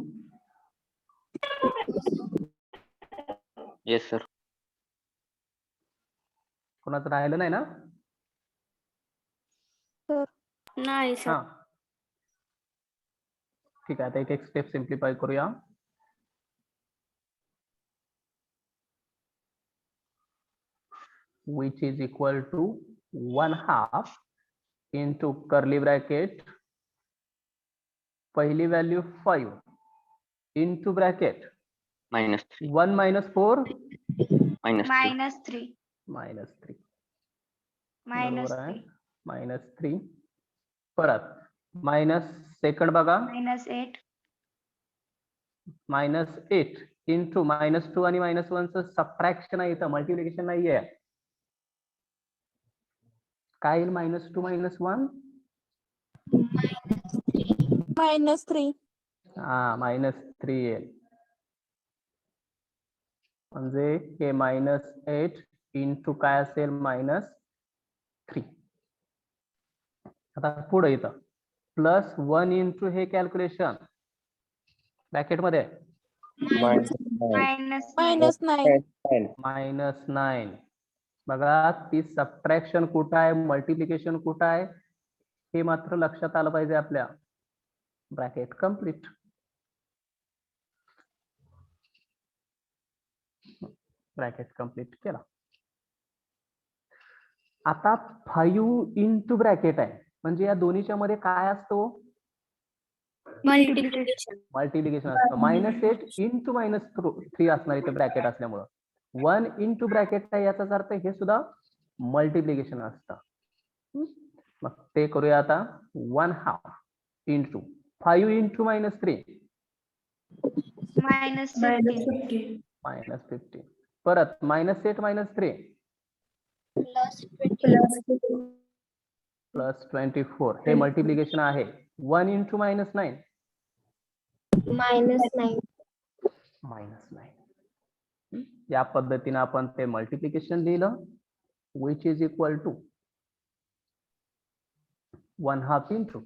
Speaker 2: Yes sir.
Speaker 1: कोणाचं राहिलं नाही ना?
Speaker 5: नाही सर.
Speaker 1: हा ठीक आहे. आता एक एक स्टेप सिम्प्लिफाय करूया. which is equal to 1/2 into curly bracket पहिली व्हॅल्यू 5 into bracket
Speaker 2: -3
Speaker 1: 1 - 4
Speaker 2: -3
Speaker 5: -3
Speaker 1: बरोबर आहे. -3 परत मायनस सेकंड बघा
Speaker 5: -8
Speaker 1: -8 इंटू -2 आणि -1 चं सबट्रॅक्शन आहे, इथं मल्टिप्लिकेशन नाहीये. काय येईल? -2 -1
Speaker 5: -3
Speaker 1: हा -3 येईल. म्हणजे हे -8 इंटू काय असेल -3. आता पुढे इथं +1 इंटू हे कॅल्क्युलेशन ब्रॅकेटमध्ये -9. बघा ती सबट्रॅक्शन कुठं आहे, मल्टिप्लिकेशन कुठं आहे हे मात्र लक्षात आलं पाहिजे आपल्या. Bracket complete. ब्रॅकेट कम्प्लीट केला. आता 5 इंटू ब्रॅकेट आहे म्हणजे या दोन्हीच्या मध्ये काय असतो,
Speaker 5: मल्टिप्लिकेशन.
Speaker 1: मल्टिप्लिकेशन असतं. -8 इंटू -3 असणार इथे ब्रॅकेट असल्यामुळं. 1 इंटू ब्रॅकेट आहे याचाच अर्थ हे सुद्धा मल्टिप्लिकेशन असतं. मग ते करूया आता. 1/2 इंटू 5 इंटू -3 -15. परत -8 -3 +24 हे मल्टिप्लिकेशन आहे. 1 इंटू -9
Speaker 4: -9.
Speaker 1: -9. या पद्धतीने आपण ते मल्टिप्लिकेशन लिहिलं, which is equal to 1/2 into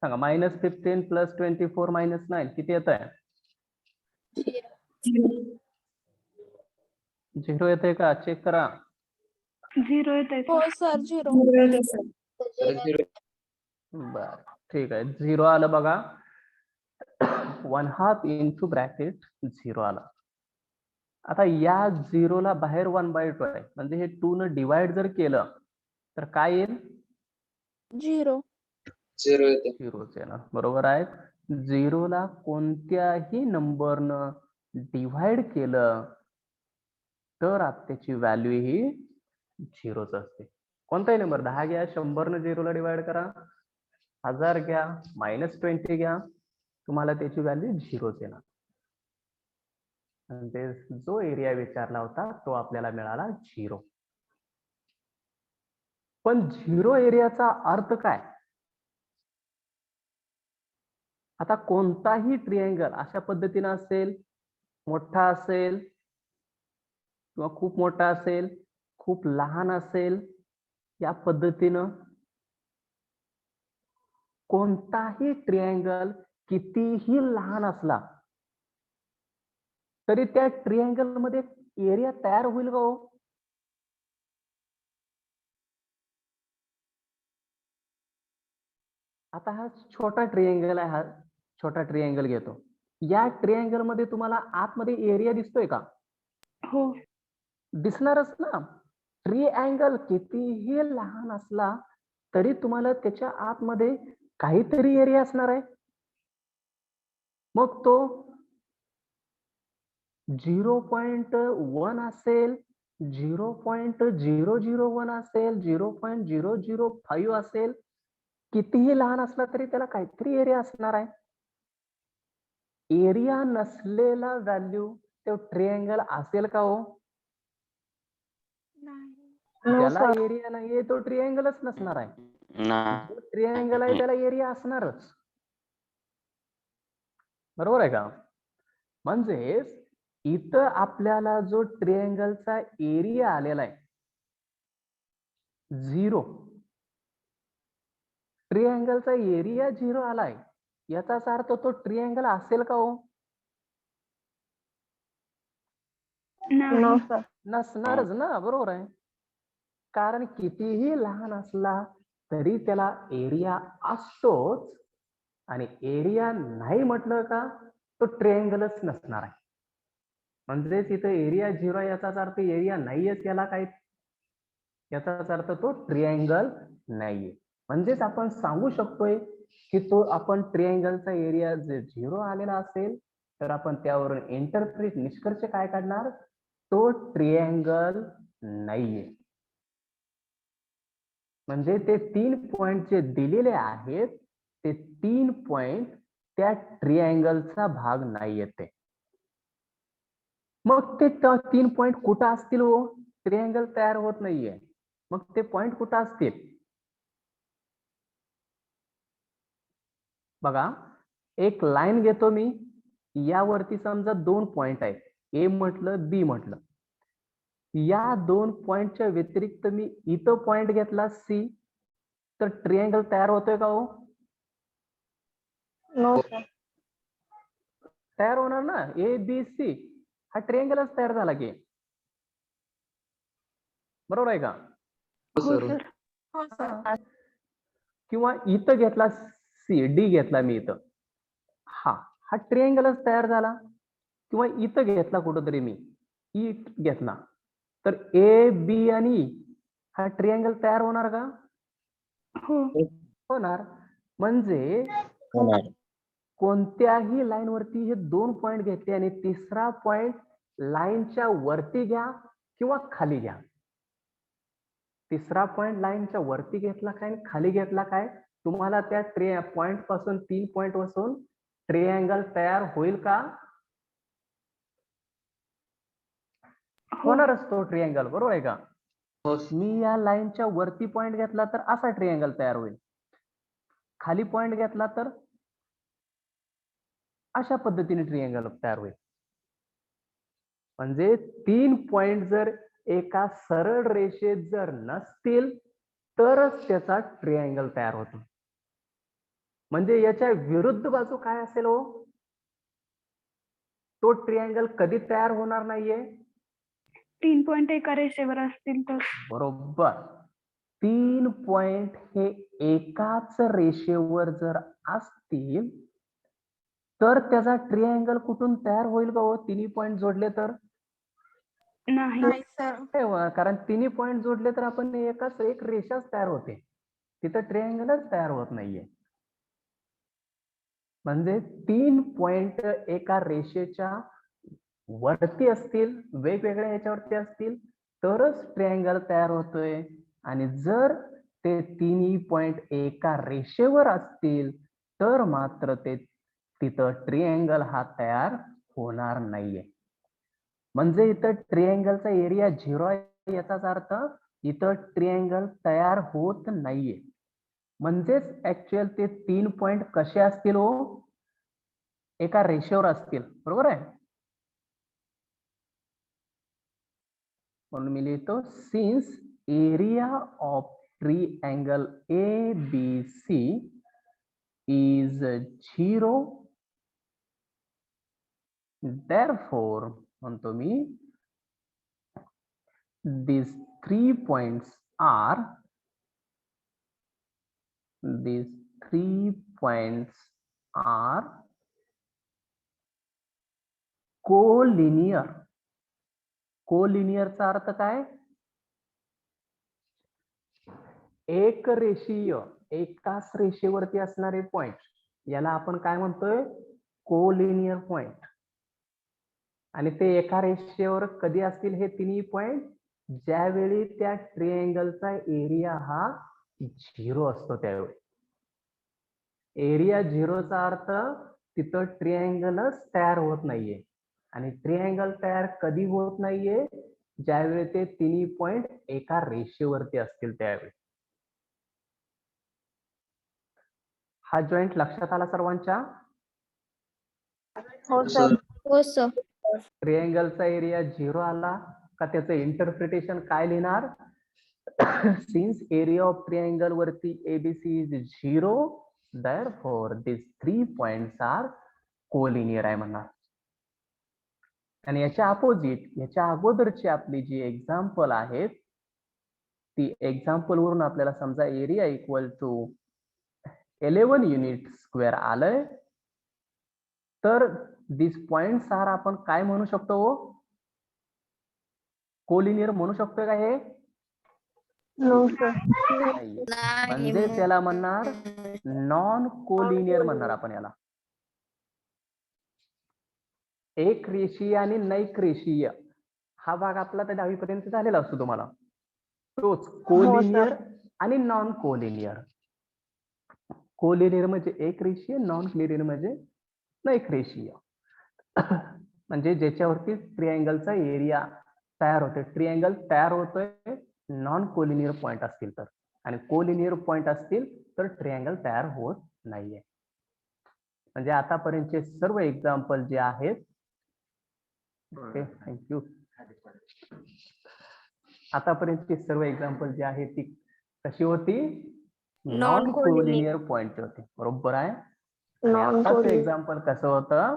Speaker 1: सांगा -15 +24 -9 किती येत आहे? 0 येत आहे का? चेक करा.
Speaker 5: 0 येते.
Speaker 4: हो सर 0.
Speaker 1: बर ठीक आहे. 0 आलं बघा. 1/2 इंटू ब्रॅकेट 0 आलं. आता या 0 ला बाहेर 1/2 आहे म्हणजे हे 2 न डिवाइड जर केलं तर काय येईल?
Speaker 4: 0.
Speaker 1: 0च येणार. बरोबर आहे. 0 ला कोणत्याही नंबरनं डिवाइड केलं तर त्याची व्हॅल्यू ही 0च असते. कोणताही नंबर 10 घ्या, 100 न 0 ला डिवाइड करा, 1000 घ्या, -20 घ्या, तुम्हाला त्याची व्हॅल्यू 0च येणार. म्हणजे जो एरिया विचारला होता तो आपल्याला मिळाला 0. पण 0 एरियाचा अर्थ काय? आता कोणताही ट्रिअँगल अशा पद्धतीने असेल, मोठा असेल किंवा खूप मोठा असेल, खूप लहान असेल, या पद्धतीनं कोणताही ट्रिअँगल कितीही लहान असला तरी त्या ट्रिअँगल मध्ये एरिया तयार होईल का हो? आता हा छोटा ट्रिअँगल आहे, हा छोटा ट्रिअँगल घेतो. या ट्रिअँगल मध्ये तुम्हाला आतमध्ये एरिया दिसतोय का?
Speaker 5: हो.
Speaker 1: दिसणारच ना. ट्रिअँगल कितीही लहान असला तरी तुम्हाला त्याच्या आतमध्ये काहीतरी एरिया असणार आहे. मग तो 0.1 असेल, 0.001 असेल, 0.005 असेल, कितीही लहान असला तरी त्याला काहीतरी एरिया असणार आहे. एरिया नसलेला व्हॅल्यू तो ट्रिअँगल असेल का हो? त्याला एरिया नाहीये तो ट्रिअँगलच नसणार आहे. जो ट्रिअँगल आहे त्याला एरिया असणारच. बरोबर आहे का? म्हणजे इथं आपल्याला जो ट्रिअँगलचा एरिया आलेला आहे 0, ट्रिअँगलचा एरिया 0 आलाय, याचाच अर्थ तो ट्रिअँगल असेल का हो? नसणारच ना. बरोबर आहे. कारण कितीही लहान असला तरी त्याला एरिया असतोच, आणि एरिया नाही म्हटलं का तो ट्रिअँगलच नसणार आहे. म्हणजे तिथं एरिया 0 याचाच अर्थ एरिया नाहीयेच, याला काय, याचाच अर्थ तो ट्रिअँगल नाहीये. म्हणजेच आपण सांगू शकतोय की तो आपण ट्रिअँगलचा एरिया जे 0 आलेला असेल तर आपण त्यावरून इंटरप्रिट निष्कर्ष काय काढणार? तो ट्रिअँगल नाहीये. म्हणजे ते 3 पॉइंट जे दिलेले आहेत ते 3 पॉइंट त्या ट्रिअँगलचा भाग नाही येते. मग ते 3 पॉइंट कुठं असतील हो? ट्रिअँगल तयार होत नाहीये, मग ते पॉइंट कुठं असतील? बघा, एक लाईन घेतो मी, यावरती समजा 2 पॉइंट आहेत, ए म्हटलं बी म्हटलं. या 2 पॉइंटच्या व्यतिरिक्त मी इथं पॉइंट घेतला सी, तर ट्रिअँगल तयार होतोय का हो?
Speaker 3: No sir.
Speaker 1: तयार होणार ना. ए बी सी हा ट्रिअँगलच तयार झाला की. बरोबर आहे का?
Speaker 6: हो सर.
Speaker 1: हा. किंवा इथं घेतला सी, डी घेतला मी इथं, हा ट्रिअँगलच तयार झाला. किंवा इथं घेतला कुठंतरी मी, ई घेतला, तर ए बी आणि ई हा ट्रिअँगल तयार होणार का? होणार. म्हणजे कोणत्याही लाईन वरती हे 2 पॉइंट घेतले आणि तिसरा पॉइंट लाईनच्या वरती घ्या किंवा खाली घ्या. तिसरा पॉइंट लाईनच्या वरती घेतला काय आणि खाली घेतला काय, तुम्हाला त्या पॉइंट पासून 3 पॉइंट पासून ट्रिअँगल तयार होईल का? होणारच तो ट्रिअँगल. बरोबर आहे का?
Speaker 6: हो
Speaker 1: मी या लाईनच्या वरती पॉइंट घेतला तर असा ट्रिअँगल तयार होईल. खाली पॉइंट घेतला तर अशा पद्धतीने ट्रिअँगल तयार होईल. म्हणजे 3 पॉइंट जर एका सरळ रेषेत जर नसतील तरच त्याचा ट्रिअँगल तयार होतो. म्हणजे याच्या विरुद्ध बाजू काय असेल हो, तो ट्रिअँगल कधी तयार होणार नाहीये.
Speaker 5: 3 पॉइंट एका रेषेवर असतील तर.
Speaker 1: बरोबर. 3 पॉइंट हे एकाच रेषेवर जर असतील तर त्याचा ट्रिअँगल कुठून तयार होईल का हो? 3 पॉइंट जोडले तर
Speaker 5: नाही
Speaker 1: तेव्हा, कारण 3 पॉइंट जोडले तर आपण एक रेषाच तयार होते, तिथं ट्रिअँगलच तयार होत नाहीये. म्हणजे 3 पॉइंट एका रेषेच्या वरती असतील, वेगवेगळ्या ह्याच्यावरती असतील तरच ट्रिअँगल तयार होतोय. आणि जर ते 3 पॉइंट एका रेषेवर असतील तर मात्र ते तिथं ट्रिअँगल हा तयार होणार नाहीये. म्हणजे इथं ट्रिअँगलचा एरिया 0 आहे याचाच अर्थ इथं ट्रिअँगल तयार होत नाहीये. म्हणजेच ऍक्च्युअल ते 3 पॉइंट कसे असतील हो, एका रेषेवर असतील. बरोबर आहे? म्हणून मी लिहितो since area of triangle ABC is 0, therefore म्हणतो मी these 3 points are collinear. कोलिनियरचा अर्थ काय? एक रेषीय, एकाच रेषेवरती असणारे पॉइंट याला आपण काय म्हणतोय? Collinear point. आणि ते एका रेषेवर कधी असतील हे 3 पॉइंट? ज्यावेळी त्या ट्रिअँगलचा एरिया हा 0 असतो त्यावेळी. एरिया 0चा अर्थ तिथं ट्रिअँगलच तयार होत नाहीये. आणि ट्रिअँगल तयार कधी होत नाहीये? ज्यावेळी ते 3 पॉइंट एका रेषेवरती असतील त्यावेळी. हा जॉईंट लक्षात आला सर्वांच्या?
Speaker 3: हो सर.
Speaker 4: हो सर.
Speaker 1: ट्रिअँगलचा एरिया 0 आला का त्याचं इंटरप्रिटेशन काय लिहिणार? सिन्स एरिया ऑफ ट्रिअँगल वरती ABC is 0, therefore these 3 points are collinear आहे म्हणणार. आणि याच्या अपोजिट, याच्या अगोदरची आपली जी एक्झाम्पल आहेत ती एक्झाम्पल वरून आपल्याला समजा area equal to 11 unit square आलंय, तर दिस पॉइंट्स आर आपण काय म्हणू शकतो? कोलिनियर म्हणू शकतोय का हे?
Speaker 3: No sir.
Speaker 1: म्हणजे त्याला म्हणणार नॉन कोलिनियर म्हणणार आपण याला. एक रेषीय आणि नैक रेषीय हा भाग आपला तर 10वी पर्यंत झालेला असतो तुम्हाला. तोच कोलिनियर आणि नॉन कोलिनियर. कोलिनियर म्हणजे एक रेषीय, नॉन कोलिनियर म्हणजे नैक रेषीय. म्हणजे ज्याच्यावरती ट्रिअँगलचा एरिया तयार होतोय, ट्रिअँगल तयार होतोय नॉन कोलिनियर पॉइंट असतील तर, आणि कोलिनियर पॉइंट असतील तर ट्रिअँगल तयार होत नाहीये. म्हणजे आतापर्यंतचे सर्व एक्झाम्पल जे आहेत, ओके थँक्यू, आतापर्यंतची सर्व एक्झाम्पल जी आहेत ती कशी होती, नॉन
Speaker 3: Non-collinear.
Speaker 1: कोलिनियर पॉइंटची होती, बरोबर आहे. आणि
Speaker 3: नॉन
Speaker 1: आताचं एक्झाम्पल कसं होतं,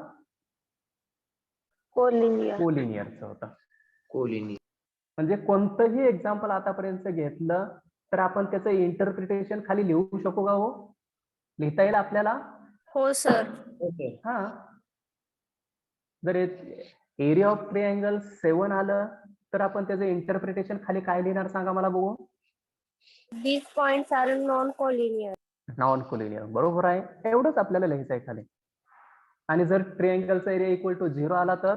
Speaker 3: कोलिनियर.
Speaker 1: कोलिनियरचं होतं.
Speaker 6: कोलिनी.
Speaker 1: म्हणजे कोणतंही एक्झाम्पल आतापर्यंत घेतलं तर आपण त्याचं इंटरप्रिटेशन खाली लिहू शकू का हो, लिहिता येईल आपल्याला.
Speaker 4: हो सर.
Speaker 1: हा, जर एरिया ऑफ ट्रायंगल 7 आलं तर आपण त्याचं इंटरप्रिटेशन खाली काय लिहिणार सांगा मला बघू.
Speaker 4: These points are non-collinear.
Speaker 1: Non collinear, बरोबर आहे. एवढंच आपल्याला लिहायचं आहे खाली. आणि जर ट्रायंगलचा एरिया इक्वल टू 0 आला तर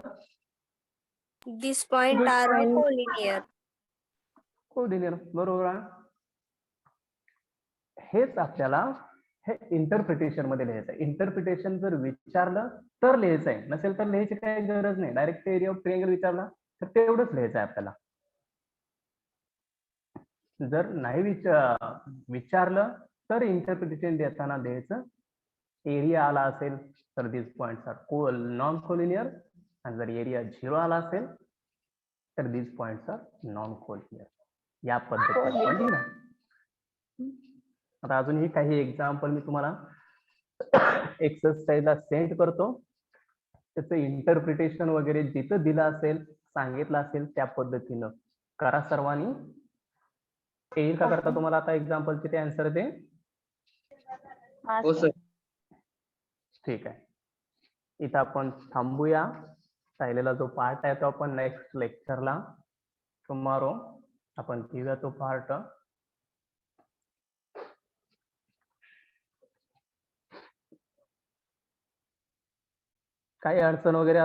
Speaker 4: These points are collinear.
Speaker 1: Collinear, बरोबर आहे. हेच आपल्याला हे इंटरप्रिटेशन मध्ये लिहायचं आहे. इंटरप्रिटेशन जर विचारलं तर लिहायचं आहे, नसेल तर लिहायची काही गरज नाही. डायरेक्ट एरिया ऑफ ट्रायंगल विचारला तर तेवढंच लिहायचं आहे आपल्याला. जर नाही विचारलं तर इंटरप्रिटेशन देताना द्यायचं, एरिया आला असेल तर दिस पॉइंट्स आर नॉन कोलिनियर, आणि जर एरिया 0 आला असेल तर दिस पॉइंट्स आर नॉन कोलिनियर. या पद्धतीने आपण लिहिणार. आता अजूनही काही एक्झाम्पल मी तुम्हाला एक्सरसाइजला सेंड करतो. त्याचं इंटरप्रिटेशन वगैरे जिथं दिलं असेल, सांगितलं असेल त्या पद्धतीनं करा सर्वांनी. येईल का करता तुम्हाला आता एक्झाम्पलचे ते आन्सर दे.
Speaker 6: हो सर.
Speaker 1: ठीक आहे, इथं आपण थांबूया. राहिलेला जो पार्ट आहे तो आपण नेक्स्ट लेक्चरला टुमॉरो आपण घेऊया तो पार्ट. काही अडचण वगैरे